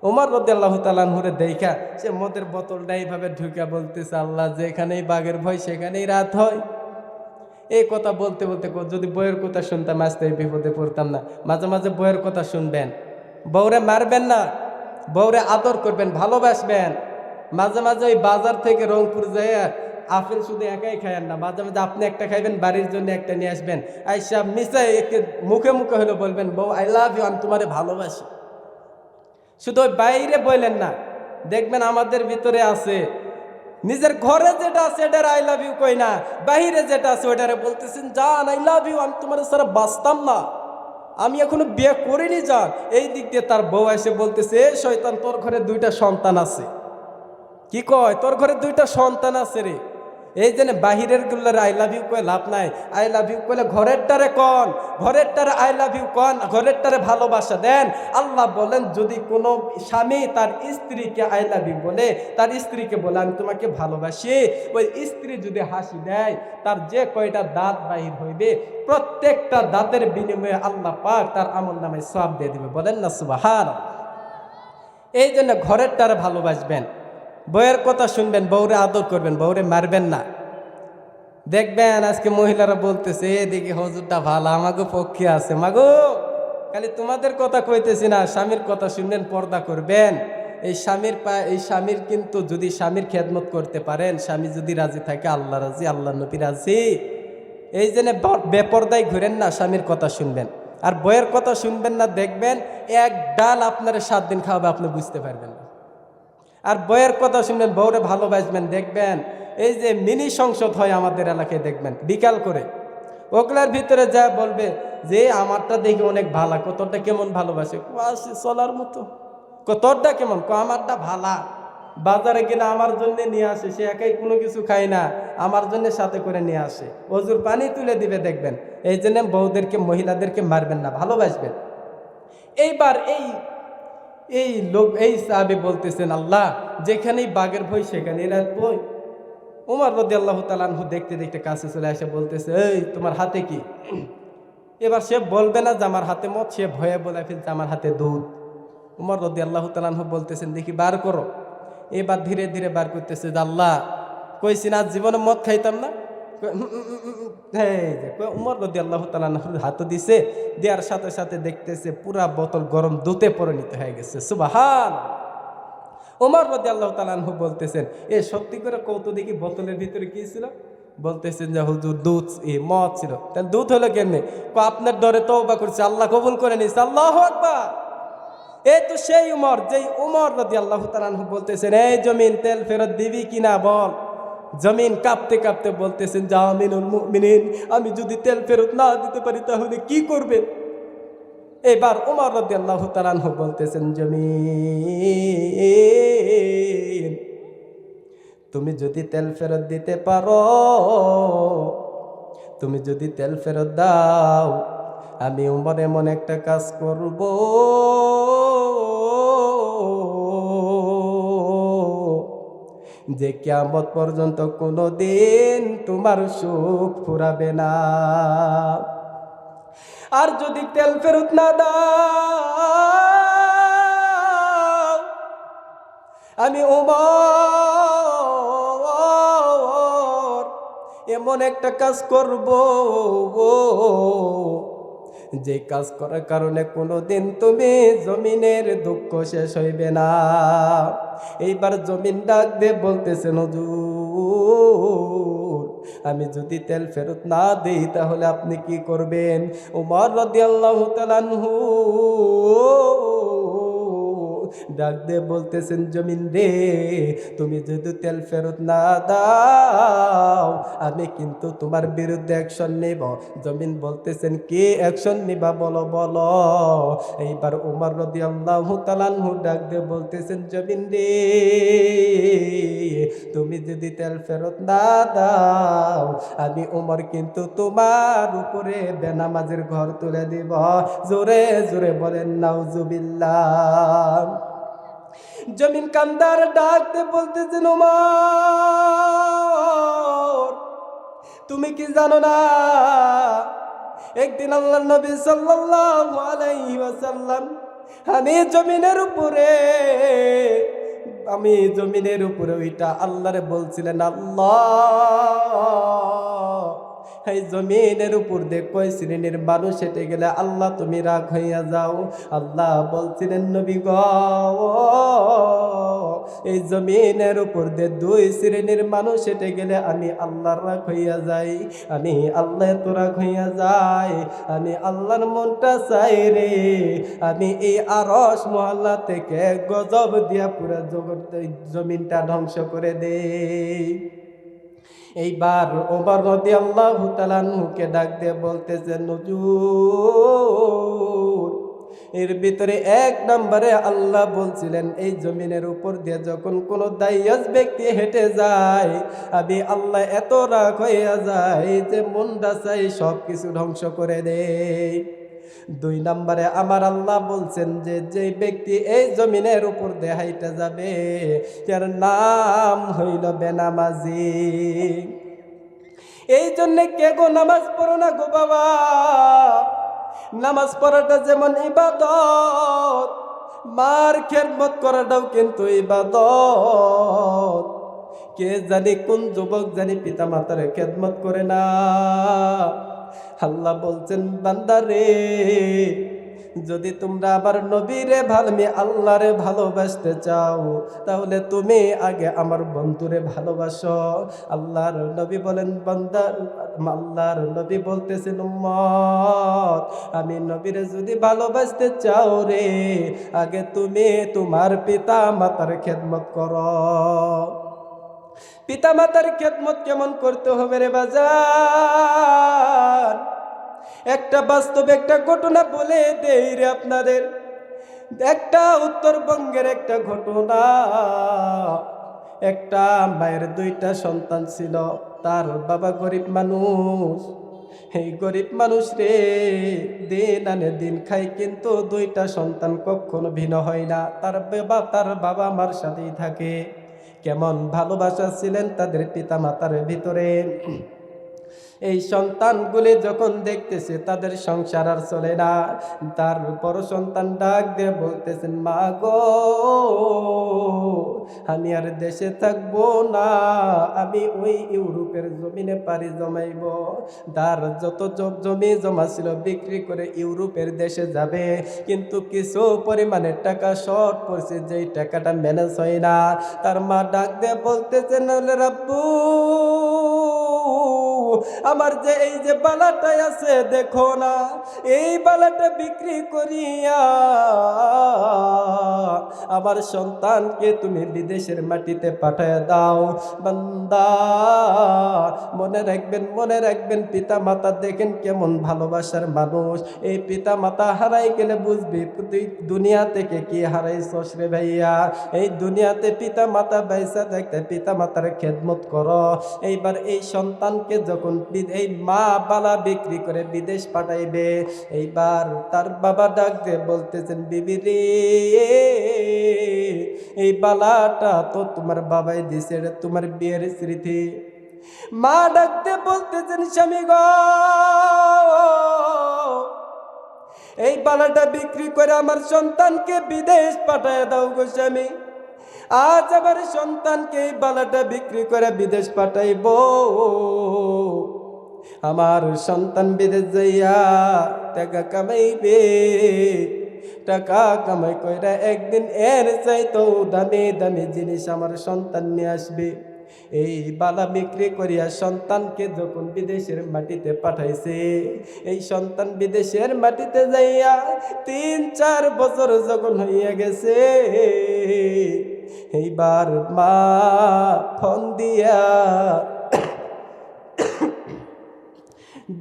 উমর রাদিয়াল্লাহু তাআলা আনহুরে দেখা সে মদের বোতলটা এইভাবে ঢুকে বলতেছে, আল্লাহ, যেখানেই বাঘের ভয় সেখানেই রাত হয়। এই কথা বলতে বলতে যদি বইয়ের কথা শুনতাম আজকে এই বিপদে পড়তাম না। মাঝে মাঝে বইয়ের কথা শুনবেন, বউরে মারবেন না, বউরে আদর করবেন, ভালোবাসবেন। মাঝে মাঝে ওই বাজার থেকে রংপুর যায় আপেল শুধু একাই খায়েন না, মাঝে মাঝে আপনি একটা খাইবেন, বাড়ির জন্য একটা নিয়ে আসবেন। আইসা মিশাই একে মুখে মুখে হলে বলবেন, বউ, আই লাভ ইউ, আমি তোমারে ভালোবাসি। শুধু ওই বাইরে বললেন না, দেখবেন আমাদের ভিতরে আছে, নিজের ঘরে যেটা আছে এটার আই লাভ ইউ কই না, বাহিরে যেটা আছে ওইটারে বলতেছেন, জান, আই লাভ ইউ, আমি তোমার সারা বাঁচতাম না, আমি এখনো বিয়ে করিনি, যান। এই দিক দিয়ে তার বউ এসে বলতেছে, এ শয়তান, তোর ঘরে 2টা সন্তান আছে। কি কয়? তোর ঘরে 2টা সন্তান আছে রে। এই জন্য বাহিরের গুলার আই লাভ ইউ কয়ে লাভ নাই। আই লাভ ইউ কইলে ঘরেরটারে কন, ঘরেরটারে আই লাভ ইউ কন, ঘরেরটারে ভালোবাসা দেন। আল্লাহ বলেন, যদি কোনো স্বামী তার স্ত্রীকে আই লাভ ইউ বলে, তার স্ত্রীকে বলে আমি তোমাকে ভালোবাসি, ওই স্ত্রী যদি হাসি দেয়, তার যে কয়টা দাঁত বাহির হইবে প্রত্যেকটা দাঁতের বিনিময়ে আল্লাহ পাক তার আমল নামায় সওয়াব দিয়ে দিবে। বলেন না সুবহানাল্লাহ। এই জন্য ঘরেরটারে ভালোবাসবেন, বউয়ের কথা শুনবেন, বউরে আদর করবেন, বউরে মারবেন না। দেখবেন আজকে মহিলারা বলতেছে, এদিকে হুজুরটা ভালো, আমাগো পক্ষে আছে। মাগো, খালি তোমাদের কথা কইতেছি না, স্বামীর কথা শুনবেন, পর্দা করবেন। এই স্বামীর কিন্তু যদি স্বামীর খেদমত করতে পারেন, স্বামী যদি রাজি থাকে, আল্লাহ রাজি, আল্লাহ নবী রাজি। এই জন্য বেপর্দায় ঘুরেন না, স্বামীর কথা শুনবেন। আর বউয়ের কথা শুনবেন না, দেখবেন এক ডাল আপনার 7 দিন খাওয়াবে, আপনি বুঝতে পারবেন না। আর বইয়ের কথা শুনবেন, বউরে ভালোবাসবেন, দেখবেন এই যে মিনি সংসদ হয় আমাদের এলাকায়, দেখবেন বিকাল করে, ওগুলার ভিতরে যা বলবে যে আমারটা দেখে অনেক ভালো, কতটা কেমন ভালোবাসে, চলার মতো, কতটা কেমন, আমারটা ভালা, বাজারে কিনা আমার জন্য নিয়ে আসে, সে একাই কোনো কিছু খায় না, আমার জন্য সাথে করে নিয়ে আসে, অজুর পানি তুলে দিবে। দেখবেন এই জন্য বউদেরকে, মহিলাদেরকে মারবেন না, ভালোবাসবেন। এইবার এই লোক, এই সাহাবী বলতেছেন, আল্লাহ, যেখানেই বাঘের ভয় সেখানেই রাত ভয়। উমর রাদিয়াল্লাহু তাআলা আনহু দেখতে দেখতে কাছে চলে এসে বলতেছে, এই তোমার হাতে কি? এবার সে বলবে না যে আমার হাতে মদ, সে ভয়ে বলে ফেলছে আমার হাতে দুধ। উমর রাদিয়াল্লাহু তাআলা আনহু বলতেছেন, দেখি বার করো। এবার ধীরে ধীরে বার করতেছে, আল্লাহ, কইছি না জীবনে মদ খাইতাম না, উমর রাদিয়াল্লাহু তাআলা আনহুর হাতে দিছে, দেওয়ার সাথে সাথে দেখতেছে পুরা বোতল গরম দুধে পরিণত হয়ে গেছে। সুবহান। উমর রাদিয়াল্লাহু তাআলা আনহু বলতেছেন, এ সত্যি করে কৌতো দেখি বোতলের ভিতরে কি ছিল? বলতেছেন যে হুজুর দুধ মদ ছিল। তাহলে দুধ হলো কেমনে? আপনার ডরে তওবা করছে, আল্লাহ কবুল করে নিয়েছে। আল্লাহু আকবার। এই তো সেই উমর, যেই উমর রাদিয়াল্লাহু তাআলা আনহু বলতেছেন, এই জমিন তেল ফেরত দিবি কিনা বল। জমিন কাঁপতে কাঁপতে বলতেছেন, যা আমিনুল মুমিনিন, আমি যদি তেল ফেরত না দিতে পারি তাহলে কি করবে? এবার উমর রাদিয়াল্লাহু তাআলা আনহু বলতেছেন, জমিন, তুমি যদি তেল ফেরত দিতে পারো, তুমি যদি তেল ফেরত দাও, আমি উমর এমন একটা কাজ করব যে কিয়ামত পর্যন্ত কোনো দিন তোমার সুখ ফুরাবে না। আর যদি তেল ফেরত না দাও, আমি উমর এমন একটা কাজ করব যে কাজ করার কারণে কোনোদিন তুমি জমিনের দুঃখ শেষ হইবে না। এইবার জমিন ডাক দিয়ে বলতেছেন, হুজুর, আমি যদি তেল ফেরত না দেই তাহলে আপনি কি করবেন? উমর রাদিয়াল্লাহু তাআলা আনহু ডাক দিয়ে বলতেছেন, জমিন রে, তুমি যদি তেল ফেরত না দাও, আমি কিন্তু তোমার বিরুদ্ধে অ্যাকশন নেব। জমিন বলতেছেন, কি অ্যাকশন নিবা বলো বলো। এইবার উমর রাদিয়াল্লাহু তাআলা আনহু ডাক দিয়ে বলতেছেন, জমিন রে, তুমি যদি তেল ফেরত না দাও, আমি উমর কিন্তু তোমার উপরে বেনামাজের ঘর তুলে দিব। জোরে জোরে বলেন নাউজুবিল্লাহ। জমিন কান্দার ডাকতে বলতেছেন, উমর, তুমি কি জানো না, একদিন আল্লাহর নবী সাল্লাল্লাহু আলাইহি ওয়াসাল্লাম আমি জমিনের উপরে ওইটা আল্লাহরে বলছিলেন, আল্লাহ, এই জমিনের উপর দিয়ে কয় শ্রেণীর মানুষ হেঁটে গেলে আল্লাহ তুমি রাগ হইয়া যাও। আল্লাহ বলছিলেন, নবী গো, এই জমিনের উপর দিয়ে দুই শ্রেণীর মানুষ হেঁটে গেলে আমি আল্লাহর রাগ হইয়া যাই, আমি আল্লাহ তো রাগ হইয়া যাই, আমি আল্লাহর মনটা চাই রে, আমি এই আরশ মহল্লা থেকে গজব দিয়া পুরা জগৎ জমিনটা ধ্বংস করে দেই। এইবার ওমর রাদিয়াল্লাহু তাআলা আনহুকে ডাক দিয়ে বলতেছেন, হুজুর, এর ভিতরে এক নম্বরে আল্লাহ বলছিলেন, এই জমিনের উপর দিয়ে যখন কোনো দাইয়াস ব্যক্তি হেঁটে যায়, আমি আল্লাহ এত রাগ হইয়া যায় যে মনটা চাই সব কিছু ধ্বংস করে দেয়। দুই নম্বরে আমার আল্লাহ বলছেন যে যে ব্যক্তি এই জমিনের উপর দিয়ে হাইটা যাবে, যার নাম হইল বেনামাজি। এই জন্যে কে গো নামাজ পড়ো না গো বাবা? নামাজ পড়াটা যেমন ইবাদত, মার খেদমত করাটাও কিন্তু ইবাদত। কে জানি কোন যুবক জানি পিতা মাতার খেদমত করে না। আল্লাহ বলছেন, বান্দারে, যদি তোমরা আবার নবীরে আল্লাহরে ভালোবাসতে চাও, তাহলে তুমি আগে আমার বন্ধুরে ভালোবাসো। আল্লাহর নবী বলেন, বান্দা, আল্লাহর নবী বলতেছেন, উম্মত, আমি নবীরে যদি ভালোবাসতে চাও রে, আগে তুমি তোমার পিতা মাতার খেদমত করো। পিতা মাতার খেদমত কেমন করতে হবে রে বাজার? একটা বাস্তব একটা ঘটনা বলে দেই রে আপনাদের। একটা উত্তরবঙ্গের একটা ঘটনা। একটা মায়ের দুইটা সন্তান ছিল, তার বাবা গরিব মানুষ। এই গরিব মানুষ রে দিন আনে দিন খায়, কিন্তু দুইটা সন্তান কখনো ভিন্ন হয় না। তার বাবা মার সাথেই থাকে। কেমন ভালোবাসা ছিলেন তাদের পিতা মাতার ভিতরে। এই সন্তানগুলি যখন দেখতেছে তাদের সংসার আর চলে না, তার বড় সন্তান ডাক দিয়ে বলতেছেন, মা গো, আমি আর দেশে থাকবো না, আমি ওই ইউরোপের জমিনে পাড়ি জমাইব। তার যত জমি জমা ছিল বিক্রি করে ইউরোপের দেশে যাবে, কিন্তু কিছু পরিমাণের টাকা শর্ট পড়ছে, যেই টাকাটা ম্যানেজ হয় না। তার মা ডাক দিয়ে বলতেছেন, রাব্বু, আমার যে এই যে বালাটা আছে দেখো না, এই বালাটা বিক্রি করিয়া আমার সন্তানকে তুমি বিদেশের মাটিতে পাঠায় দাও। বান্দা, মনে রাখবেন পিতা মাতা দেখেন কেমন ভালোবাসার মানুষ। এই পিতা মাতা হারাই গেলে বুঝবি তুই দুনিয়া থেকে কি হারাইছস রে ভাইয়া। এই দুনিয়াতে পিতা মাতা বাইসা থাকতে পিতা মাতার খেদমত করো। এইবার এই সন্তানকে যখন এই মা বালা বিক্রি করে বিদেশ পাঠাইবে, এইবার তার বাবা ডাক দিয়ে বলতেছেন, বিবি রে, এই বালাটা তো তোমার বাবাই দিছে, তোমার বিয়ের স্মৃতি। মা ডাক দিয়ে বলতেছেন, স্বামী গো, এই বালাটা বিক্রি করে আমার সন্তানকে বিদেশ পাঠায় দাও গো স্বামী। আজ আবার সন্তানকে এই বালাটা বিক্রি করে বিদেশ পাঠাইব। আমার সন্তান বিদেশ যাইয়া টাকা কামাইবে, টাকা কামাই কইরা একদিন এর চাইতো দামি দামি জিনিস আমার সন্তান নিয়ে আসবে। এই বালা বিক্রি করিয়া সন্তানকে যখন বিদেশের মাটিতে পাঠাইছে, এই সন্তান বিদেশের মাটিতে যাইয়া 3-4 বছর যখন হইয়া গেছে, এইবার মা ফোন দিয়া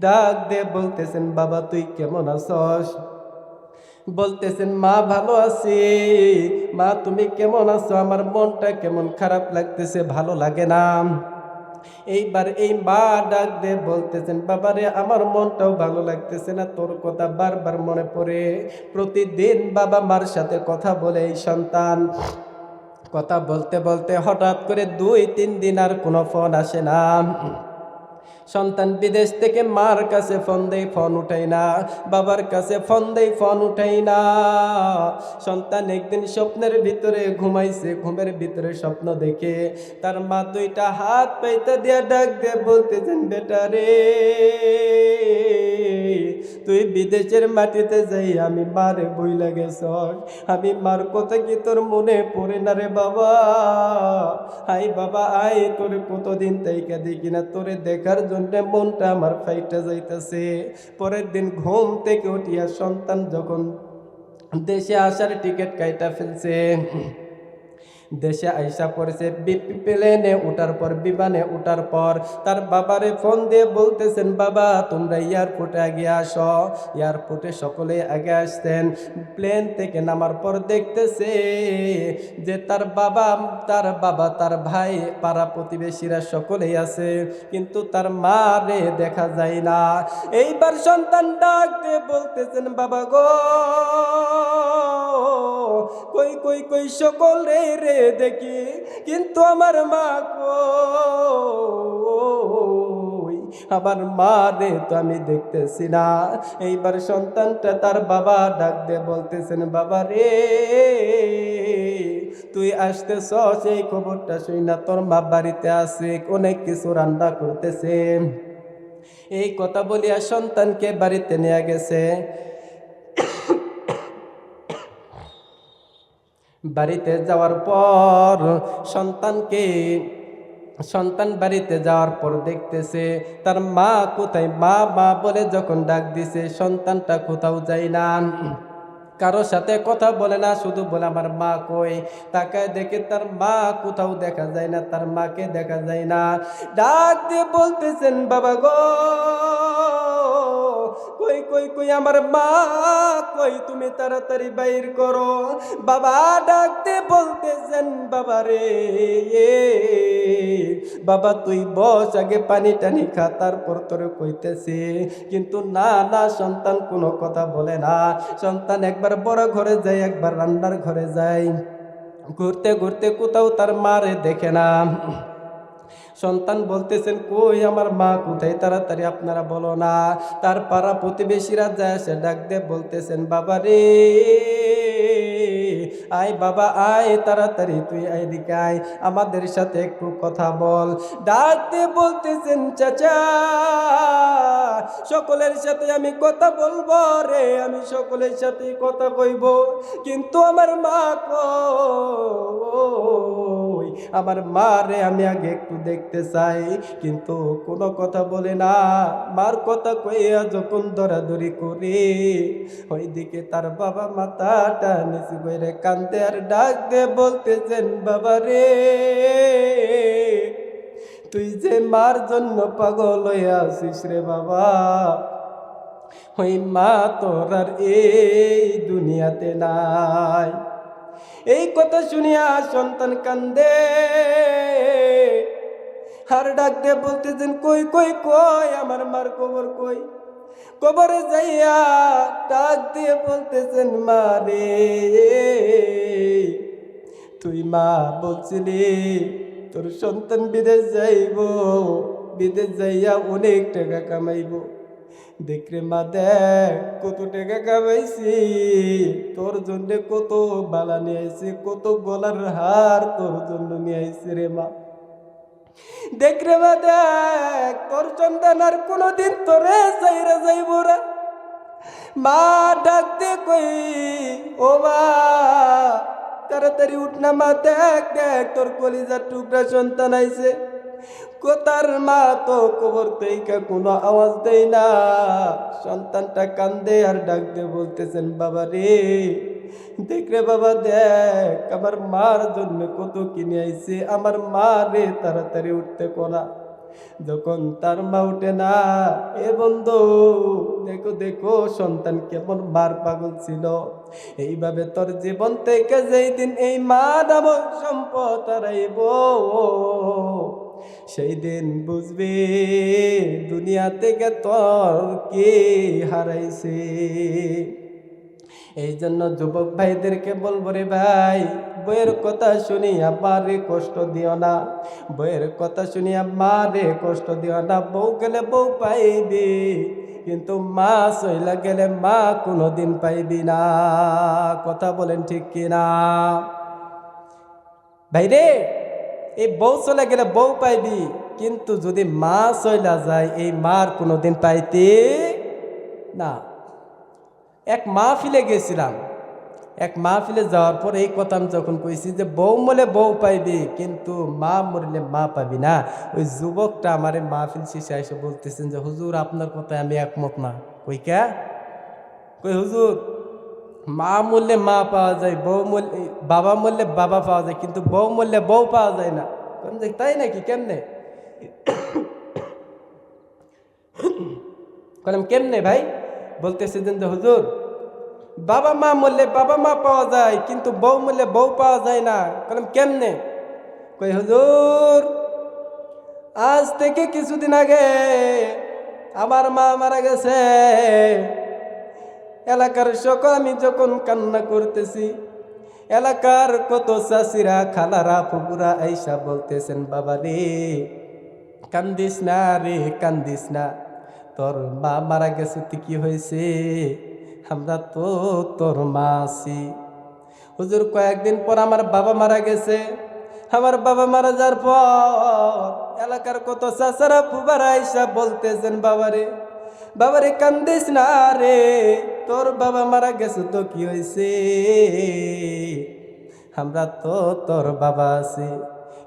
ডাক দিয়ে বলতেছেন, বাবা তুই কেমন আছস? বলতেছেন, মা ভালো আছি। মা তুমি কেমন আছো? আমার মনটা কেমন খারাপ লাগতেছে, ভালো লাগে না। এইবার এই মা ডাক দিয়ে বলতেছেন, বাবারে আমার মনটাও ভালো লাগতেছে না, তোর কথা বারবার মনে পড়ে। প্রতিদিন বাবা মার সাথে কথা বলে এই সন্তান, কথা বলতে বলতে হঠাৎ করে 2-3 দিন আর কোনো ফোন আসে না। সন্তান বিদেশ থেকে মার কাছে ফোন দেই, ফোন উঠাই না। বাবার কাছে ফোন দেই, ফোন উঠাই না। সন্তান একদিন স্বপ্নের ভিতরে ঘুমাইছে, ঘুমের ভিতরে স্বপ্ন দেখে তার মা 2টা হাত পাইতে দিয়া ডাক দিয়ে বলতেছেন, বেটা রে, তুই বিদেশের মাটিতে যাই আমি মারে বইলা গেছ, আমি মার কথা কি তোর মনে পড়ে না রে বাবা? আই বাবা আই, তোরে কতদিন তাইকা দেখি না, তোরে দেখার জন্য মনটা আমার ফাইটা যাইতেছে। পরের দিন ঘুম থেকে উঠিয়া সন্তান যখন দেশে আসার টিকিট কাইটা ফেলছে, দেশে আইসা পড়েছে, প্লেনে উঠার পর, বিমানে উঠার পর তার বাবারে ফোন দিয়ে বলতেছেন, বাবা তোমরা এয়ারপোর্টে আগে আসো। এয়ারপোর্টে সকলে আগে আসতেন। প্লেন থেকে নামার পর দেখতেছে যে তার বাবা, তার ভাই, পাড়া প্রতিবেশীরা সকলেই আছে, কিন্তু তার মা রে দেখা যায় না। এইবার সন্তান ডাক দিয়ে বলতেছেন, বাবা গো, কই কই কই সকল রে রে দেখি, কিন্তু আমার মা কই, আমার মা রে তো আমি দেখতেছি না। এইবার সন্তানটা তার বাবা ডাক দিয়ে বলতেছেন, বাবা রে, তুই আসতেছস, এই খবরটা শুই না তোর মা বাড়িতে আছে, অনেক কিছু রান্না করতেছে। এই কথা বলিয়া সন্তানকে বাড়িতে নিয়ে গেছে। বাড়িতে যাওয়ার পর সন্তান বাড়িতে যাওয়ার পর দেখতেছে তার মা কোথায়। মা মা বলে যখন ডাক দিছে, সন্তানটা কোথাও যায় না, কারোর সাথে কথা বলে না, শুধু বলে আমার মা কই। তাকায় দেখে তার মা কোথাও দেখা যায় না, তার মাকে দেখা যায় না। ডাক দিয়ে বলতেছেন, বাবা গো, কই কই কই আমার মা কই, তুমি তাড়াতাড়ি বাইর করো। বাবা ডাকতে বলতেছেন, বাবা রে, বাবা তুই বস, আগে পানি টানি খা, তারপর তোরে কইতেছি। কিন্তু না না, সন্তান কোনো কথা বলে না। সন্তান একবার বড় ঘরে যায়, একবার রান্নার ঘরে যায়, ঘুরতে ঘুরতে কোথাও তার মারে দেখে না। সন্তান বলতেছেন, কই আমার মা কোথায়, তাড়াতাড়ি আপনারা বলো না। তার পাড়া প্রতিবেশীরা যায় সে ডাক দিয়ে বলতেছেন, বাবা রে আয়, বাবা আয়, তাড়াতাড়ি তুই এদিকে আয়, আমাদের সাথে একটু কথা বল। ডাক দিয়ে বলতেছেন, চাচা সকলের সাথে আমি কথা বলবো রে, আমি সকলের সাথে কথা কইব, কিন্তু আমার মা কই, আমার মা রে আমি আগে একটু দেখতে চাই। কিন্তু কোনো কথা বলে না। মার কথা কইয়া যখন দরাদরি করে, ওইদিকে তার বাবা মাথাটা নিচু করে কান্দে আর ডাক দিয়ে বলতেছেন, বাবা রে তুই যে মার জন্য পাগল হয়ে আসিস রে বাবা, ওই মা তোর আর এই দুনিয়াতে নাই। এই কথা শুনিয়া সন্তান কান্দে আর ডাক দিয়ে বলতেছেন, কই কই কই আমার মার কবর কই। কবরে যাইয়া ডাক দিয়ে বলতেছেন, মা রে তুই মা বলছিলি তোর সন্তান বিদেশ যাইব, বিদেশ যাইয়া অনেক টাকা কামাইব। দেখ রে মা, দেখ কত টাকা কামাইছি, তোর জন্য কত বালা নিয়ে আইছি, কত গলার হার তোর জন্য নিয়ে আইছি রে মা। দেখ রে মা, দেখ তোর সন্তান আর কোনোদিন তোরে যাইরা যাইব রা। মা ডাক দে কই, ও মা তাড়াতাড়ি উঠ না মা, দেখ দেখ তোর কলিজার টুকরা সন্তান আইছে। কোতার মা তো কবর থেকে কোনো আওয়াজ দেয় না। সন্তানটা কান্দে আর ডাক দিয়ে বলতেছেন, বাবা রে দেখ রে বাবা, দেখ আমার মার জন্য কত কিনে আইছে, আমার মা রে তাড়াতাড়ি উঠতে কোনা। যখন তার মা উঠে না, এ বন্ধু দেখো দেখো সন্তান কেমন মার পাগল ছিল। এইভাবে তোর জীবন থেকে যেই দিন এই মা নামক সম্পদ হারাইব, সেই দিন বুঝবি দুনিয়া থেকে তোর কে হারাইছে। এই জন্য যুবক ভাইদেরকে বলবো রে ভাই, বইয়ের কথা শুনিয়া মারে কষ্ট দিও না, বইয়ের কথা শুনিয়া মারে কষ্ট দিও না। বউ গেলে বউ পাইবি, কিন্তু মা চইলা গেলে মা কোনোদিন পাইবি না। কথা বলেন ঠিক কিনা ভাই রে? এই বউ চলে গেলে বউ পাইবি, কিন্তু যদি মা চইলা যায় এই মার কোনোদিন পাইতে না। এক মাহফিলে গেছিলাম, এক মাহফিলে যাওয়ার পর এই কথা আমি যখন কইছি যে বউ মরলে বউ পাইবি কিন্তু মা মরলে মা পাবি না, ওই যুবকটা আমার মাহফিল শেষে এসে বলতেছেন যে হুজুর আপনার কথায় আমি একমত না। কই কে? কই হুজুর মা মরলে মা পাওয়া যায়, বউ মরলে বাবা মরলে বাবা পাওয়া যায়, কিন্তু বউ মরলে বউ পাওয়া যায় না। তাই নাকি? কেমনে? কেমনে ভাই? বলতেছে যে হুজুর বাবা মা মরলে বাবা মা পাওয়া যায়, কিন্তু বউ মরলে বউ পাওয়া যায় না। কেমনে? কই হুজুর আজ থেকে কিছুদিন আগে আমার মা মারা গেছে। এলাকার সকল আমি যখন কান্না করতেছি, এলাকার কত চাষিরা খালারা ফুপুরা আইসা বলতেছেন, বাবা রে কান্দিস না রে, কান্দিস না, তোর মা মারা গেছে তুই কি হয়েছে, আমরা তো তোর মা আছি। হুজুর কয়েকদিন পর আমার বাবা মারা গেছে। আমার বাবা মারা যাওয়ার পর এলাকার কত চাচারা ফুবারা আইসা বলতেছেন, বাবারে বাবারে কান্দিস না রে, তোর বাবা মারা গেছে তো কি হয়েছে, আমরা তো তোর বাবা আছি।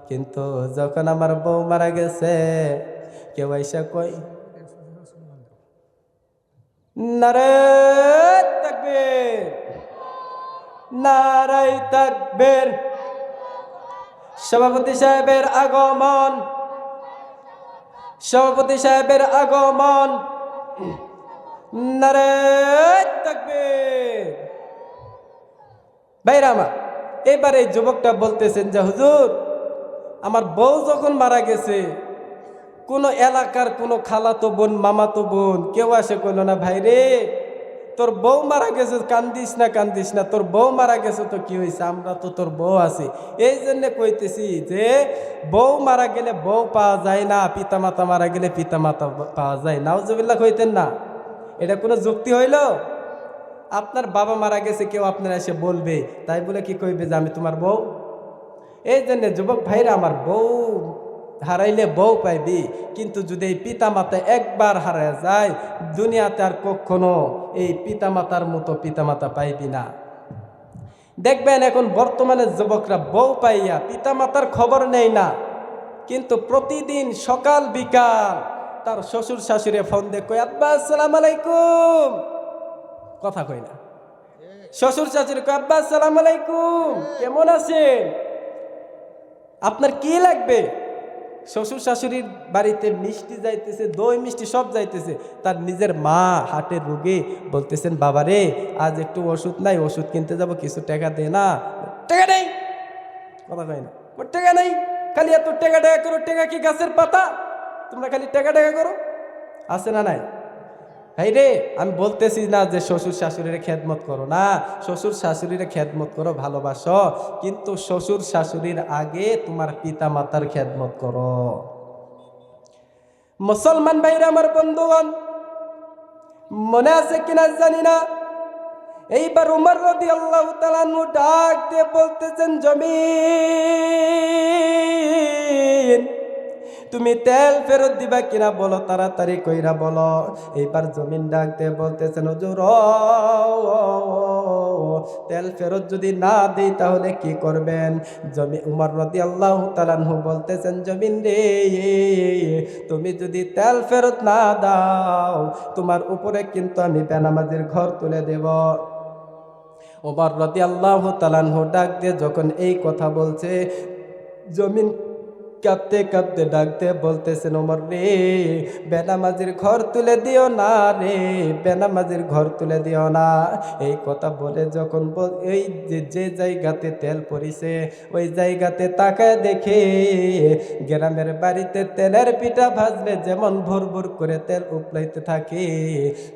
কিন্তু যখন আমার বউ মারা গেছে কেউ আইসা কই নারে তাকবীর, নারাই তাকবীর। সভাপতি সাহেবের আগমন, সভাপতি সাহেবের আগমন, নারে তাকবীর। ভাইরা আমার, এবারে যুবকটা বলতেছেন যে হুজুর আমার বউ যখন মারা গেছে কোনো এলাকার কোনো খালাতো বোন মামাতো বোন কেউ আসে কইল না, ভাই রে তোর বউ মারা গেছে, কান্দিস না, তোর বউ মারা গেছে তো কি হয়েছে, আমরা তো তোর বউ আছি। এই জন্য কইতেছি যে বউ মারা গেলে বউ পাওয়া যায় না, পিতামাতা মারা গেলে পিতামাতা পাওয়া যায়। নাউজুবিল্লাহ কইতেন না, এটা কোনো যুক্তি হইল? আপনার বাবা মারা গেছে, কেউ আপনার এসে বলবে, তাই বলে কি কইবে যে আমি তোমার বউ? এই জন্য যুবক ভাইরা, আমার বউ হারাইলে বউ পাইবি, কিন্তু যদি এই পিতামাতা একবার হারায় যায়, দুনিয়াতে আর কখনো এই পিতামাতার মতো পিতামাতা পাইবি না। দেখবেন এখন বর্তমানে যুবকরা বউ পাইয়া পিতামাতার খবর নেই না, কিন্তু প্রতিদিন সকাল বিকাল তার শ্বশুর শাশুড়ি ফোন দিয়ে কই, আব্বা আসসালামু আলাইকুম, কথা কই না। শ্বশুর শাশুড়ি কই, আব্বা আসসালামু আলাইকুম, কেমন আছেন, আপনার কি লাগবে? শ্বশুর শাশুড়ির বাড়িতে মিষ্টি যাইতেছে, দই মিষ্টি সব যাইতেছে, তার নিজের মা হার্টের রোগী, বলতেছেন বাবারে আজ একটু ওষুধ নাই, ওষুধ কিনতে যাব, কিছু টাকা দে না। টাকা নেই, কথা কয় না, টাকা নেই, খালি এত টাকা করো, টাকা কি গাছের পাতা, তোমরা খালি টাকা করো, আছে না নাই? এই রে, আমি বলতেছি না যে শ্বশুর শাশুড়ির খেদমত করো না, শ্বশুর শাশুড়ির খেদমত করো, ভালোবাসো, কিন্তু শ্বশুর শাশুড়ির আগে তোমার পিতা মাতার খেদমত করো। মুসলমান ভাইরা আমার, বন্ধুগণ, মনে আছে কিনা জানি না, এইবার উমর রাদিয়াল্লাহু তাআলা আনহু ডাক দিয়ে বলতেছেন, জমিন তুমি তেল ফেরত দিবা কিনা বলো, তাড়াতাড়ি কইরা বলো। এইবার জমিন ডাক দিয়ে বলতেছেন, হুজুর তেল ফেরত যদি না দেই তাহলে কি করবেন? উমর রাদিয়াল্লাহু তাআলা আনহু বলতেছেন, জমিন রে, তুমি যদি তেল ফেরত না দাও, তোমার উপরে কিন্তু আমি বেনামাজির ঘর তুলে দেব। উমর রাদিয়াল্লাহু তাআলা আনহু ডাক দিয়ে যখন এই কথা বলছে, জমিন কাঁদতে কাঁদতে ডাকতে বলতেছেন, ওমর রে, বেনামাজির ঘর তুলে দিও না রে, বেনামাজির ঘর তুলে দিও না। এই কথা বলে যখন এই যে জায়গাতে তেল পড়িছে ওই জায়গাতে তাকায় দেখে গ্রামের বাড়িতে তেলের পিঠা ভাজলে যেমন ভোর ভোর করে তেল উপলাইতে থাকে,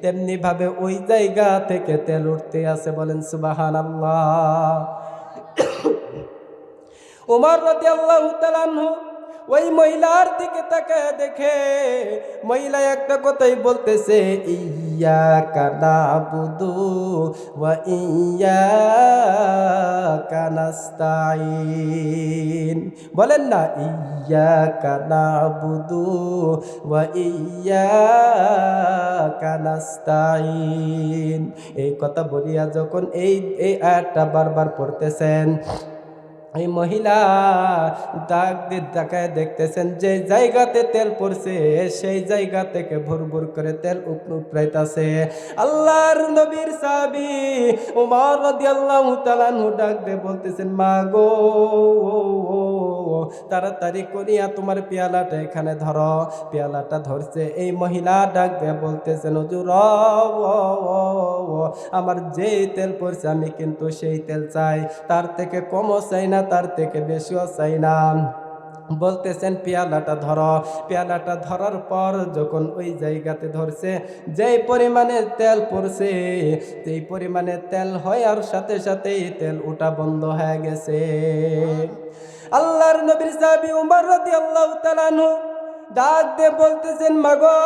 তেমনি ভাবে ওই জায়গা থেকে তেল উঠতে আছে। বলেন সুবহানাল্লাহ। উমর রাদিয়াল্লাহু তাআলা আনহু ওই মহিলার দিকে তাকায় দেখে মহিলা একটা কথাই বলতেছে, ইয়্যাকা না'বুদু ওয়া ইয়্যাকা নাস্তাঈন। বলেন না, ইয়্যাকা না'বুদু ওয়া ইয়্যাকা নাস্তাঈন। এই কথা বলিয়া যখন এই আয়াতটা বারবার পড়তেছেন, এই মহিলা ডাক দিয়ে তাকায় দেখতেছেন যে জায়গাতে তেল পড়ছে সেই জায়গা থেকে ভুর ভুর করে তেল উপড়াইতাছে। আল্লাহর নবীর সাহাবী ওমর রাদিয়াল্লাহু তাআলা আনহু ডাক দিয়ে বলতেছেন, মা গো, তাড়াতাড়ি করিয়া তোমার পেয়ালাটা এখানে ধরো। পেয়ালাটা ধরছে, এই মহিলা ডাক দিয়ে বলতেছেন, হুজুর আমার যে তেল পড়ছে আমি কিন্তু সেই তেল চাই, তার থেকে কমও চাই না, তার থেকে বেশিও চাই না। বলতেছেন পেয়ালাটা ধরো। পেয়ালাটা ধরার পর যখন ওই জায়গাতে ধরছে, যেই পরিমাণে তেল পড়ছে সেই পরিমাণে তেল হয় আর সাথে সাথেই তেল ওঠা বন্ধ হয়ে গেছে। আল্লাহর নবীর সাহাবী উমর রাদিয়াল্লাহু তাআলা আনহু ডাক দিয়ে বলতেছেন, মাগো,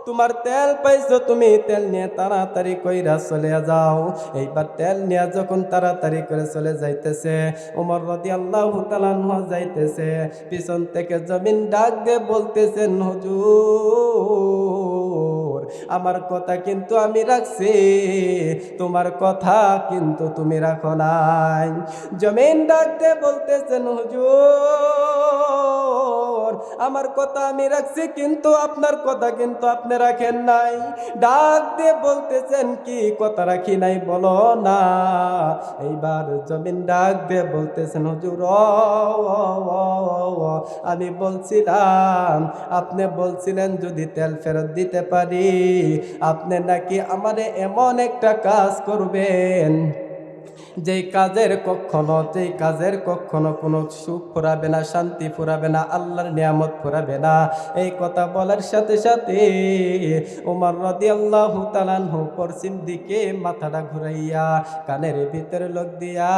তোমার তেল পাইছো, তুমি তেল নিয়ে তাড়াতাড়ি কইরা চলে যাও। এইবার তেল নিয়ে যখন তাড়াতাড়ি করে চলে যাইতেছে, ওমর রাদিয়াল্লাহু তাআলা আনহু যাইতেছে, পিছন থেকে জমিন ডাক দিয়ে বলতেছেন, হুজুর আমার কথা কিন্তু আমি রাখছি, তোমার কথা কিন্তু তুমি রাখো নাই। জমিন ডাক দিয়ে বলতেছেন, হুজুর আমার কথা আমি রাখছি, কিন্তু আপনার কথা কিন্তু আপনি রাখেন নাই। ডাক দিয়ে বলতেছেন, কি কথা রাখি নাই বলো না। এইবার জমিন ডাক দিয়ে বলতেছেন, হুজুর আমি বলছিলাম, আপনি বলছিলেন যদি তেল ফেরত দিতে পারি আপনি নাকি আমারে এমন একটা কাজ করবেন যেই কাজের কখনো কোনো সুখ ফুরাবে না, শান্তি ফুরাবে না, আল্লাহর নিয়ামত ফুরাবে না। এই কথা বলার সাথে সাথে ওমর রাদিয়াল্লাহু তাআলা আনহু পশ্চিম দিকে মাথাটা ঘুরাইয়া কানের ভিতরে লোক দিয়া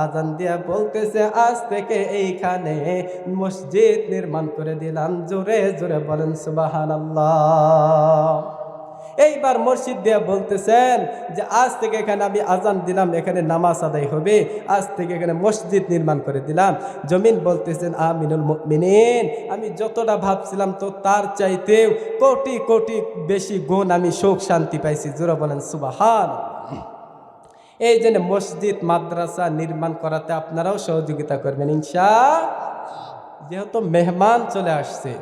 আজান দিয়া বলতেছে, আজ থেকে এইখানে মসজিদ নির্মাণ করে দিলাম। জোরে জোরে বলেন সুবহানাল্লাহ। এইবার মসজিদ দিয়া বলতেছেন যে আজ থেকে এখানে আমি আজান দিলাম, এখানে নামাজ আদায় হবে, আজ থেকে এখানে মসজিদ নির্মাণ করে দিলাম। জমিন বলতেছেন আমিনুল মুমিনিন, আমি যতটা ভাবছিলাম তো তার চাইতেও কোটি কোটি বেশি গুণ আমি সুখ শান্তি পাইছি। জোরে বলেন সুবহানাল্লাহ। এই জন্য মসজিদ মাদ্রাসা নির্মাণ করাতে আপনারাও সহযোগিতা করবেন ইনশাআল্লাহ। যেহেতু মেহমান চলে আসছে,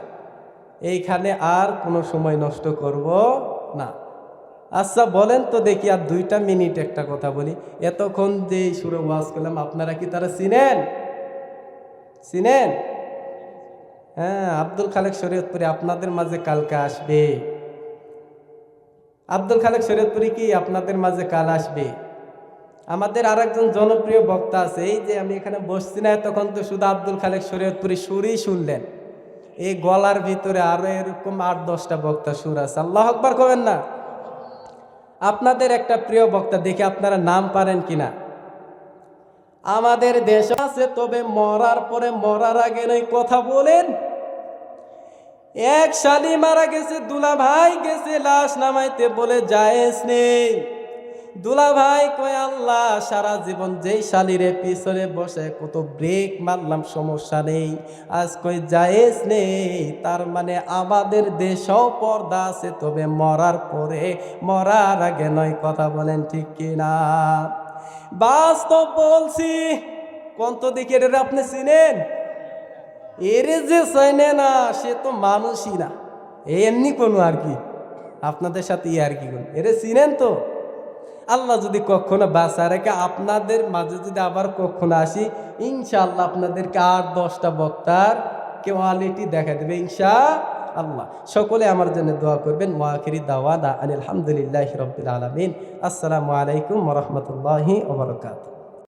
এইখানে আর কোনো সময় নষ্ট করব না। আচ্ছা বলেন তো দেখি, আর 2 মিনিট একটা কথা বলি। এতক্ষণ যে সুরে ওয়াজ করলাম, আপনারা কি তারা চিনেন? হ্যাঁ, আব্দুল খালেক শরীয়তপুরি আপনাদের মাঝে কালকে আসবে। আব্দুল খালেক শরীয়তপুরি কি আপনাদের মাঝে কাল আসবে? আমাদের আর একজন জনপ্রিয় বক্তা আছে, এই যে আমি এখানে বসছি না, তখন তো শুধু আব্দুল খালেক শরীয়তপুরি সুরই শুনলেন। এই গলার ভিতরে আরো এরকম 8-10টা বক্তা সুর আছে। আল্লাহু আকবার কবেন না? আপনাদের একটা প্রিয় বক্তা, দেখি আপনারা নাম পারেন কিনা। আমাদের দেশ আছে, তবে মরার পরে মরার আগে নয় কথা বলেন। এক শালি মারা গেছে, দুলা ভাই গেছে লাশ নামাইতে, বলে জায়েজ নেই। দুলা ভাই কয়, আল্লাহ সারা জীবন যেই শালিরে পিছনে বসে কত ব্রেক মারলাম, সমস্যা নেই। আজ কই জায়েজ নেই, তার মানে আমাদের দেশেও পর্দা আছে, তবে মরার পরে মরার আগে নয় কথা বলেন, ঠিক কিনা? বাস্তব বলছি। কোন তো দেখি এর আপনি চিনেন? এর যে চাইনে না সে তো মানুষই না, এমনি কোনো আর কি আপনাদের সাথে আর কি কোন এর চিনেন তো? আল্লাহ যদি কখনো বাঁচা রেখে আপনাদের মাঝে যদি আবার কখনো আসি, ইনশাআল্লাহ আপনাদেরকে 8-10টা বক্তার কোয়ালিটি দেখা দেবে ইনশাআল্লাহ। সকলে আমার জন্য দোয়া করবেন। ওয়া আখিরি দাওয়ানা আলহামদুলিল্লাহি রাব্বিল আলামিন। আসসালামু আলাইকুম ওয়া রাহমাতুল্লাহি ওয়া বারাকাতুহু।